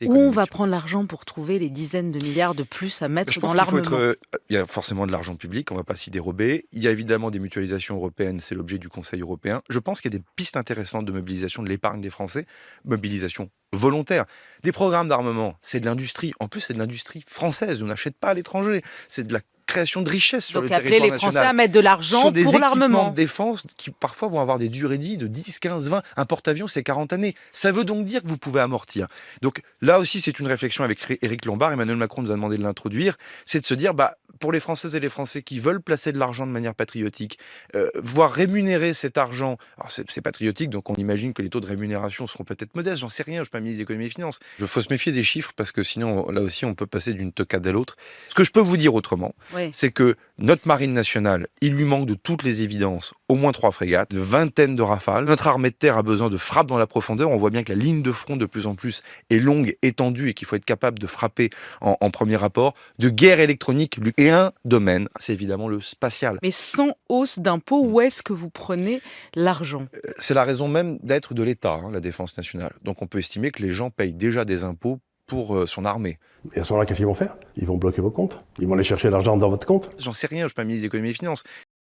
Où on économique. va prendre l'argent pour trouver les dizaines de milliards de plus à Je mettre pense dans qu'il faut l'armement? être. Il y a forcément de l'argent public, on ne va pas s'y dérober. Il y a évidemment des mutualisations européennes, c'est l'objet du Conseil européen. Je pense qu'il y a des pistes intéressantes de mobilisation de l'épargne des Français, mobilisation volontaire. Des programmes d'armement, c'est de l'industrie. En plus, c'est de l'industrie française. On n'achète pas à l'étranger. C'est de la création de richesses sur le Donc appeler territoire les Français national. à mettre de Ce sont l'argent des pour équipements de l'armement. défense qui parfois vont avoir des durées de vie de 10, 15, 20. Un porte-avions, c'est 40 années. Ça veut donc dire que vous pouvez amortir. Donc là aussi, c'est une réflexion avec Éric Lombard. Emmanuel Macron nous a demandé de l'introduire. C'est de se dire, pour les Françaises et les Français qui veulent placer de l'argent de manière patriotique, voir rémunérer cet argent, alors c'est patriotique, donc on imagine que les taux de rémunération seront peut-être modestes, j'en sais rien, je ne suis pas ministre d'économie et finances. Il faut se méfier des chiffres parce que sinon, là aussi, on peut passer d'une toquade à l'autre. Ce que je peux vous dire autrement, Oui. c'est que notre marine nationale, il lui manque de toutes les évidences au moins 3 frégates, de vingtaine de rafales. Notre armée de terre a besoin de frappes dans la profondeur. On voit bien que la ligne de front de plus en plus est longue, étendue et qu'il faut être capable de frapper en premier rapport. De guerre électronique et un domaine, c'est évidemment le spatial. Mais sans hausse d'impôts, où est-ce que vous prenez l'argent? C'est la raison même d'être de l'État, la défense nationale. Donc on peut estimer que les gens payent déjà des impôts pour son armée. Et à ce moment-là, qu'est-ce qu'ils vont faire? Ils vont bloquer vos comptes. Ils vont aller chercher l'argent dans votre compte. J'en sais rien, je ne suis pas ministre d'économie et finances.